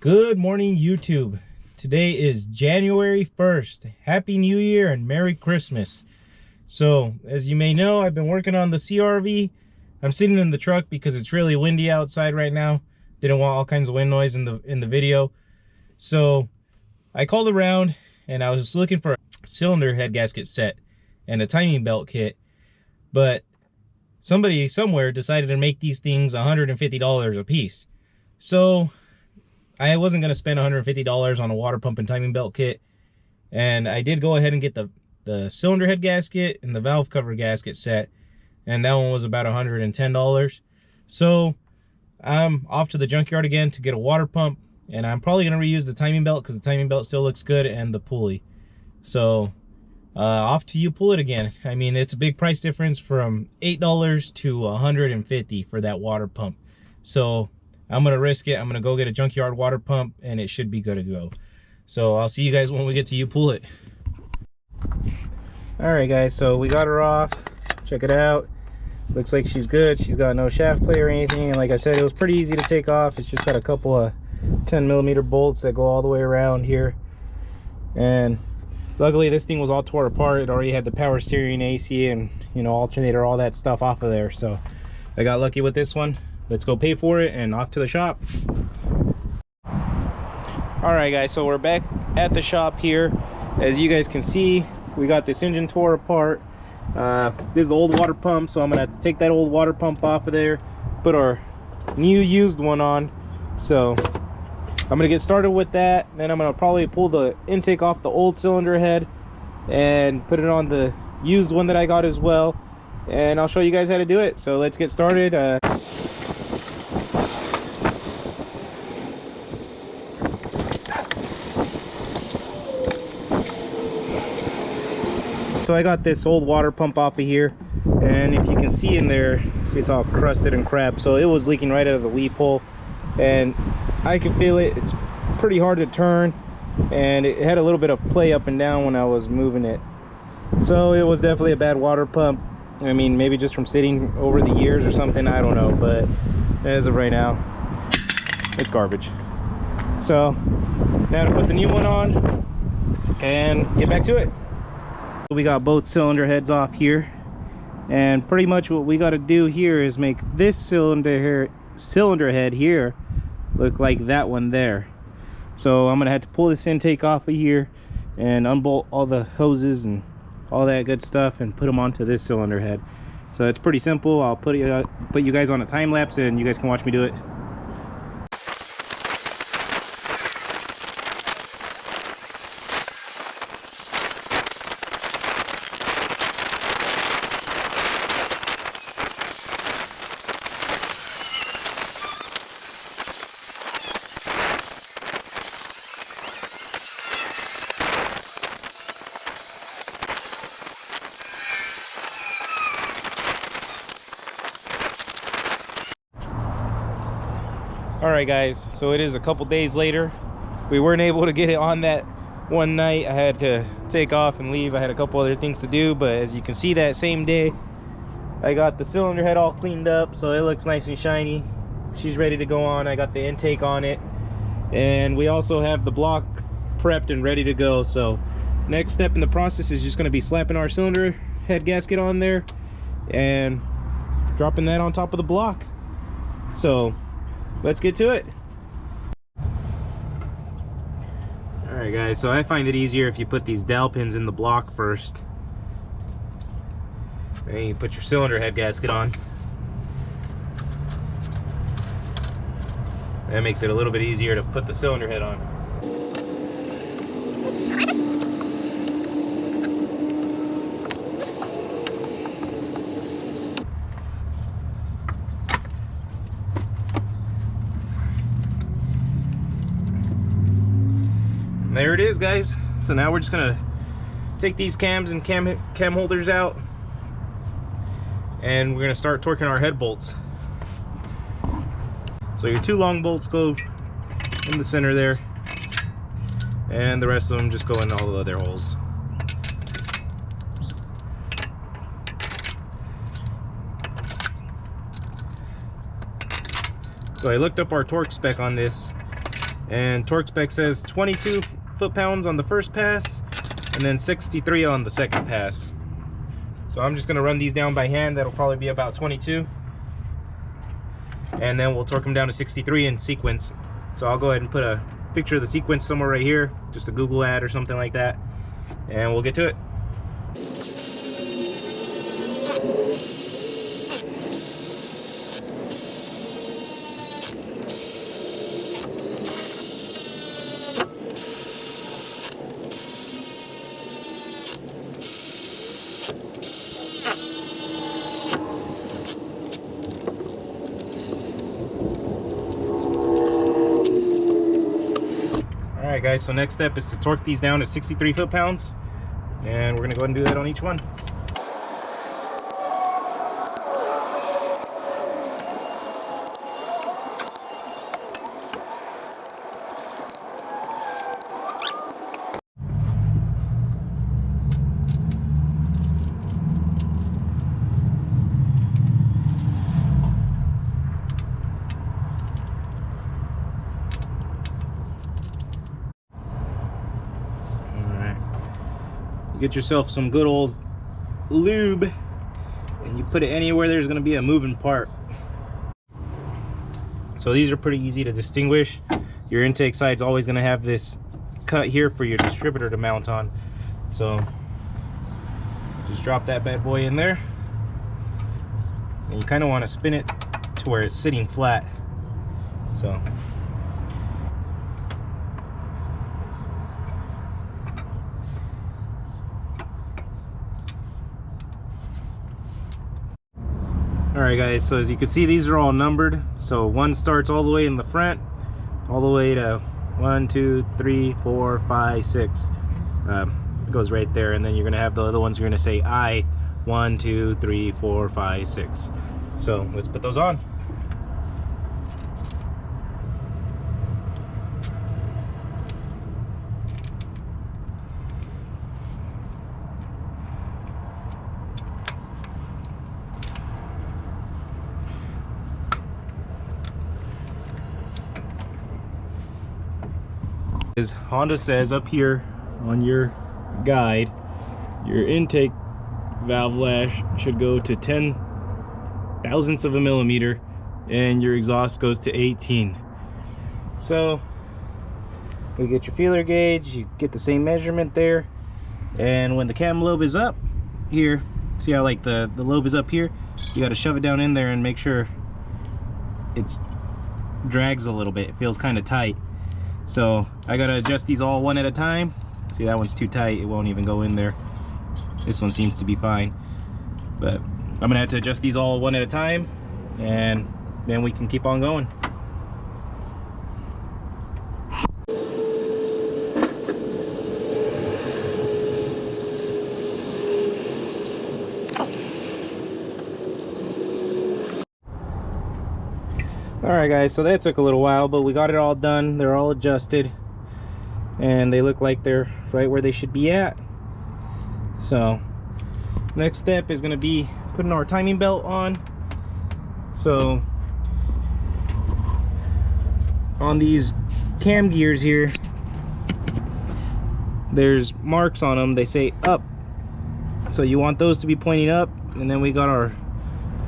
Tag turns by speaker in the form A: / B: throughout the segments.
A: Good morning, YouTube. Today is January 1st. Happy New Year and Merry Christmas. So, as you may know, I've been working on the CRV. I'm sitting in the truck because it's really windy outside right now. Didn't want all kinds of wind noise in the video. So, I called around and I was just looking for a cylinder head gasket set and a timing belt kit. But somebody somewhere decided to make these things $150 a piece. So, I wasn't going to spend $150 on a water pump and timing belt kit, and I did go ahead and get the cylinder head gasket and the valve cover gasket set, and that one was about $110. So I'm off to the junkyard again to get a water pump, and I'm probably going to reuse the timing belt because the timing belt still looks good, and the pulley. So off to pull it again. I mean, it's a big price difference from $8 to $150 for that water pump. So I'm gonna risk it. I'm gonna go get a junkyard water pump and it should be good to go. So I'll see you guys when we get to pull it. All right, guys, so we got her off. Check it out. Looks like she's good. She's got no shaft play or anything, and like I said, it was pretty easy to take off. It's just got a couple of 10mm bolts that go all the way around here, and luckily this thing was all tore apart. It already had the power steering, AC, and alternator, all that stuff off of there. So I got lucky with this one. Let's go pay for it and off to the shop. All right, guys, so we're back at the shop here. As you guys can see, we got this engine tore apart. This is the old water pump, so I'm gonna have to take that old water pump off of there, put our new used one on. So I'm gonna get started with that. Then I'm gonna probably pull the intake off the old cylinder head and put it on the used one that I got as well, and I'll show you guys how to do it. So let's get started. So I got this old water pump off of here, and if you can see in there, see, it's all crusted and crap. So it was leaking right out of the weep hole, and I can feel it. It's pretty hard to turn, and it had a little bit of play up and down when I was moving it. So it was definitely a bad water pump. I mean, maybe just from sitting over the years or something, I don't know, but as of right now, it's garbage. So now to put the new one on and get back to it. We got both cylinder heads off here, and pretty much what we got to do here is make this cylinder head here look like that one there. So I'm gonna have to pull this intake off of here and unbolt all the hoses and all that good stuff and put them onto this cylinder head. So it's pretty simple. I'll put you guys on a time lapse and you guys can watch me do it. All right, guys, so it is a couple days later. We weren't able to get it on that one night. I had to take off and leave. I had a couple other things to do, but as you can see, that same day I got the cylinder head all cleaned up, so it looks nice and shiny. She's ready to go on. I got the intake on it, and we also have the block prepped and ready to go. So next step in the process is just going to be slapping our cylinder head gasket on there and dropping that on top of the block. So let's get to it. All right, guys, so I find it easier if you put these dowel pins in the block first. Then you put your cylinder head gasket on. That makes it a little bit easier to put the cylinder head on. There it is, guys. So now we're just gonna take these cams and cam holders out, and we're gonna start torquing our head bolts. So your two long bolts go in the center there, and the rest of them just go in all the other holes. So I looked up our torque spec on this, And torque spec says 22 foot-pounds on the first pass and then 63 on the second pass. So I'm just going to run these down by hand. That'll probably be about 22, and then we'll torque them down to 63 in sequence. So I'll go ahead and put a picture of the sequence somewhere right here, just a Google ad or something like that, and we'll get to it. Alright guys, so next step is to torque these down to 63 foot-pounds, and we're going to go ahead and do that on each one. Get yourself some good old lube and you put it anywhere there's going to be a moving part. So these are pretty easy to distinguish. Your intake side's always going to have this cut here for your distributor to mount on. So just drop that bad boy in there, and you kind of want to spin it to where it's sitting flat. So alright guys, so as you can see, these are all numbered. So one starts all the way in the front, all the way to 1, 2, 3, 4, 5, 6. Goes right there, and then you're gonna have the other ones, you're gonna say I 1, 2, 3, 4, 5, 6. So let's put those on. As Honda says up here on your guide, your intake valve lash should go to 10 thousandths of a millimeter and your exhaust goes to 18. So we get your feeler gauge, you get the same measurement there, and when the cam lobe is up here, see how like the lobe is up here, you got to shove it down in there and make sure it's drags a little bit. It feels kind of tight. So I gotta adjust these all one at a time. See, that one's too tight, it won't even go in there. This one seems to be fine, but I'm gonna have to adjust these all one at a time, and then we can keep on going. Alright guys, so that took a little while, but we got it all done. They're all adjusted and they look like they're right where they should be at. So next step is going to be putting our timing belt on. So on these cam gears here, there's marks on them, they say up, so you want those to be pointing up. And then we got our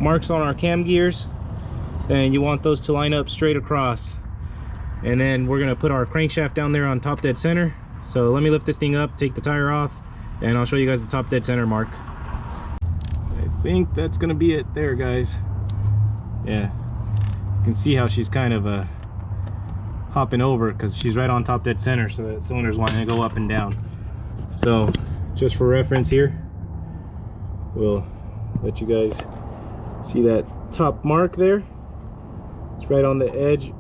A: marks on our cam gears, and you want those to line up straight across. And then we're gonna put our crankshaft down there on top dead center. So let me lift this thing up, take the tire off, and I'll show you guys the top dead center mark. I think that's gonna be it there, guys. Yeah, you can see how she's kind of hopping over because she's right on top dead center, so that cylinder's wanting to go up and down. So just for reference here, we'll let you guys see that top mark there. It's right on the edge,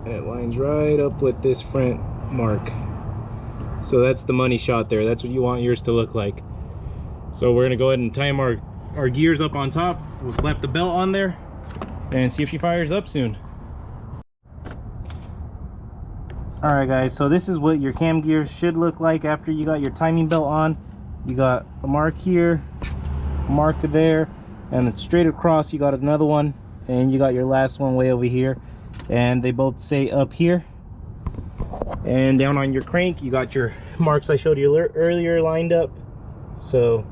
A: and it lines right up with this front mark. So that's the money shot there. That's what you want yours to look like. So we're gonna go ahead and time our gears up on top. We'll slap the belt on there and see if she fires up soon. Alright guys, so this is what your cam gears should look like after you got your timing belt on. You got a mark here, a mark there, and then straight across you got another one, and you got your last one way over here, and they both say up here. And down on your crank, you got your marks I showed you earlier lined up. So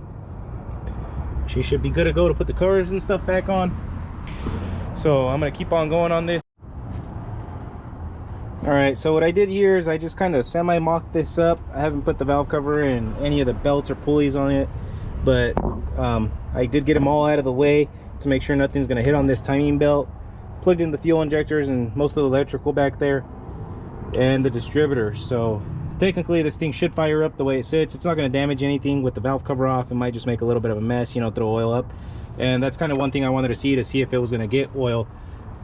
A: she should be good to go to put the covers and stuff back on. So I'm gonna keep on going on this. All right, so what I did here is I just kind of semi-mocked this up. I haven't put the valve cover and any of the belts or pulleys on it, but I did get them all out of the way to make sure nothing's gonna hit on this timing belt. Plugged in the fuel injectors and most of the electrical back there and the distributor. So technically this thing should fire up the way it sits. It's not going to damage anything with the valve cover off. It might just make a little bit of a mess, you know, throw oil up. And that's kind of one thing I wanted to see if it was going to get oil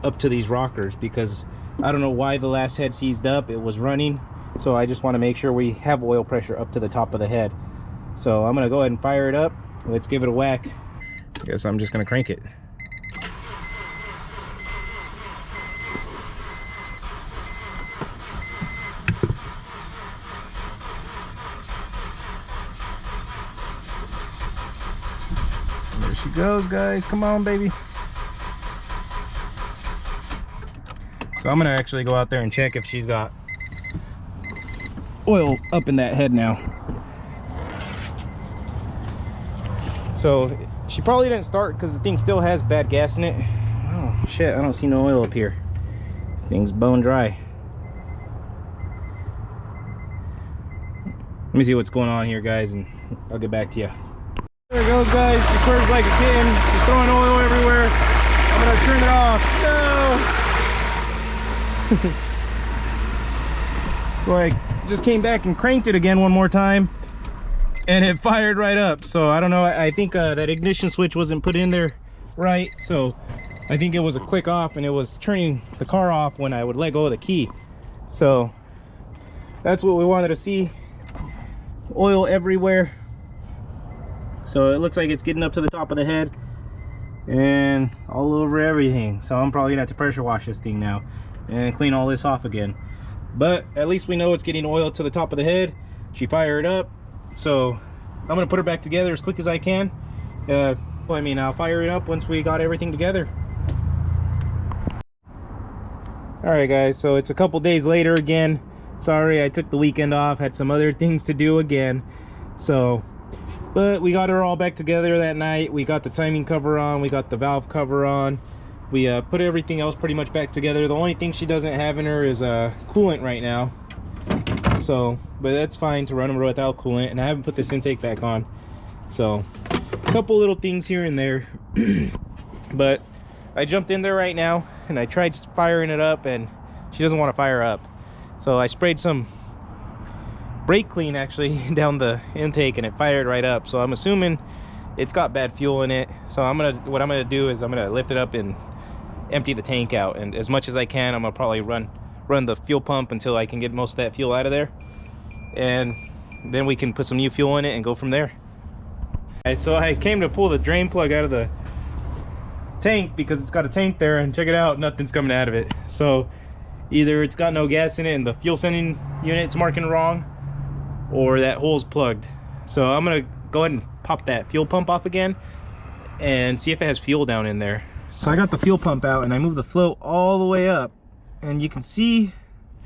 A: up to these rockers, because I don't know why the last head seized up. It was running, so I just want to make sure we have oil pressure up to the top of the head. So I'm going to go ahead and fire it up. Let's give it a whack. I guess I'm just going to crank it. There she goes, guys. Come on, baby. So I'm gonna actually go out there and check if she's got oil up in that head now. So she probably didn't start because the thing still has bad gas in it. Oh shit, I don't see no oil up here. This thing's bone dry. Let me see what's going on here, guys, and I'll get back to you. There it goes, guys. She purrs like a kitten. She's throwing oil everywhere. I'm gonna turn it off. No! So I just came back and cranked it again one more time, and it fired right up. So I don't know, I think that ignition switch wasn't put in there right, so I think it was a click off and it was turning the car off when I would let go of the key. So that's what we wanted to see. Oil everywhere. So it looks like it's getting up to the top of the head and all over everything. So I'm probably gonna have to pressure wash this thing now and clean all this off again. But at least we know it's getting oil to the top of the head. She fired up. So I'm gonna put her back together as quick as I can. I'll fire it up once we got everything together. All right, guys, so it's a couple days later again. Sorry, I took the weekend off, had some other things to do again. But we got her all back together that night. We got the timing cover on, we got the valve cover on. We put everything else pretty much back together. The only thing she doesn't have in her is coolant right now. So, but that's fine to run them without coolant, and I haven't put this intake back on. So, a couple little things here and there. But I jumped in there right now, and I tried firing it up, and she doesn't want to fire up. So I sprayed some brake clean actually down the intake, and it fired right up. So I'm assuming it's got bad fuel in it. So what I'm gonna do is I'm gonna lift it up and empty the tank out, and as much as I can, I'm gonna probably run the fuel pump until I can get most of that fuel out of there, and then we can put some new fuel in it and go from there. So I came to pull the drain plug out of the tank because it's got a tank there, and check it out, nothing's coming out of it. So either it's got no gas in it and the fuel sending unit's marking wrong, or that hole's plugged. So I'm gonna go ahead and pop that fuel pump off again and see if it has fuel down in there. So I got the fuel pump out and I moved the float all the way up, and you can see,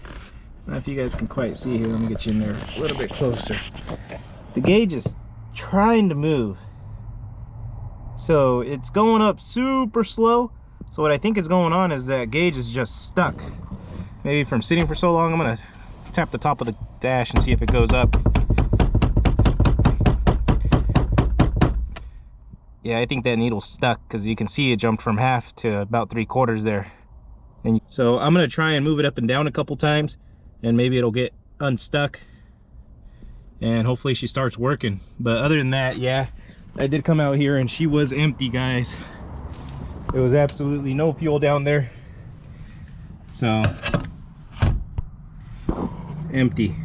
A: I don't know if you guys can quite see here, let me get you in there a little bit closer. The gauge is trying to move, so it's going up super slow. So what I think is going on is that gauge is just stuck, maybe from sitting for so long. I'm gonna tap the top of the dash and see if it goes up. Yeah, I think that needle's stuck, because you can see it jumped from half to about 3/4 there. And so I'm gonna try and move it up and down a couple times, and maybe it'll get unstuck, and hopefully she starts working. But other than that, yeah, I did come out here and she was empty, guys. There was absolutely no fuel down there. So empty.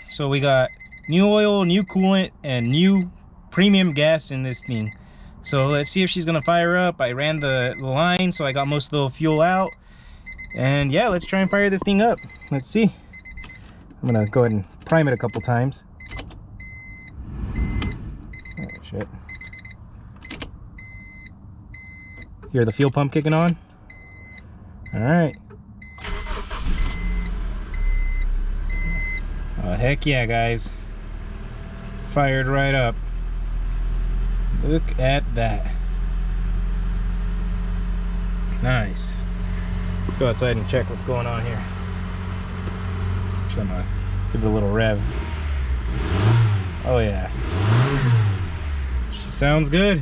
A: So we got new oil, new coolant, and new premium gas in this thing. So let's see if she's gonna fire up. I ran the line, so I got most of the fuel out. And yeah, let's try and fire this thing up. Let's see. I'm gonna go ahead and prime it a couple times. Oh, shit. Hear the fuel pump kicking on? All right. Oh, heck yeah, guys. Fired right up. Look at that. Nice. Let's go outside and check what's going on here. Actually, I'm gonna give it a little rev. Oh yeah. She sounds good.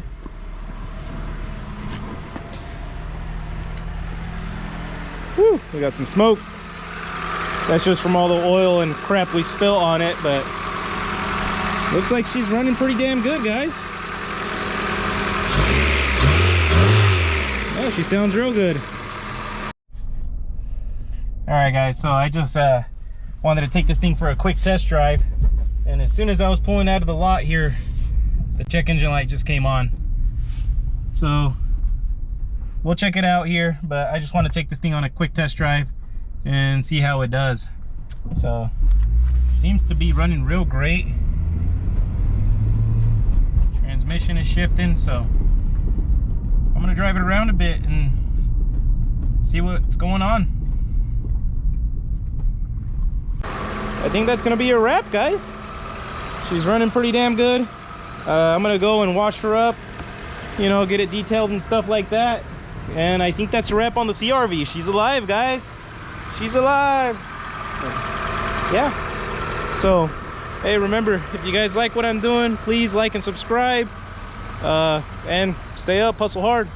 A: Whew, we got some smoke. That's just from all the oil and crap we spill on it, but looks like she's running pretty damn good, guys. Oh, she sounds real good. Alright guys, so I just wanted to take this thing for a quick test drive, and as soon as I was pulling out of the lot here, the check engine light just came on. So we'll check it out here, but I just want to take this thing on a quick test drive and see how it does. So seems to be running real great. Transmission is shifting, so I'm gonna drive it around a bit and see what's going on. I think that's gonna be a wrap, guys. She's running pretty damn good. I'm gonna go and wash her up, you know, get it detailed and stuff like that. And I think that's a wrap on the CRV. She's alive, guys. She's alive. Yeah. So, hey, remember, if you guys like what I'm doing, please like and subscribe. And stay up, hustle hard.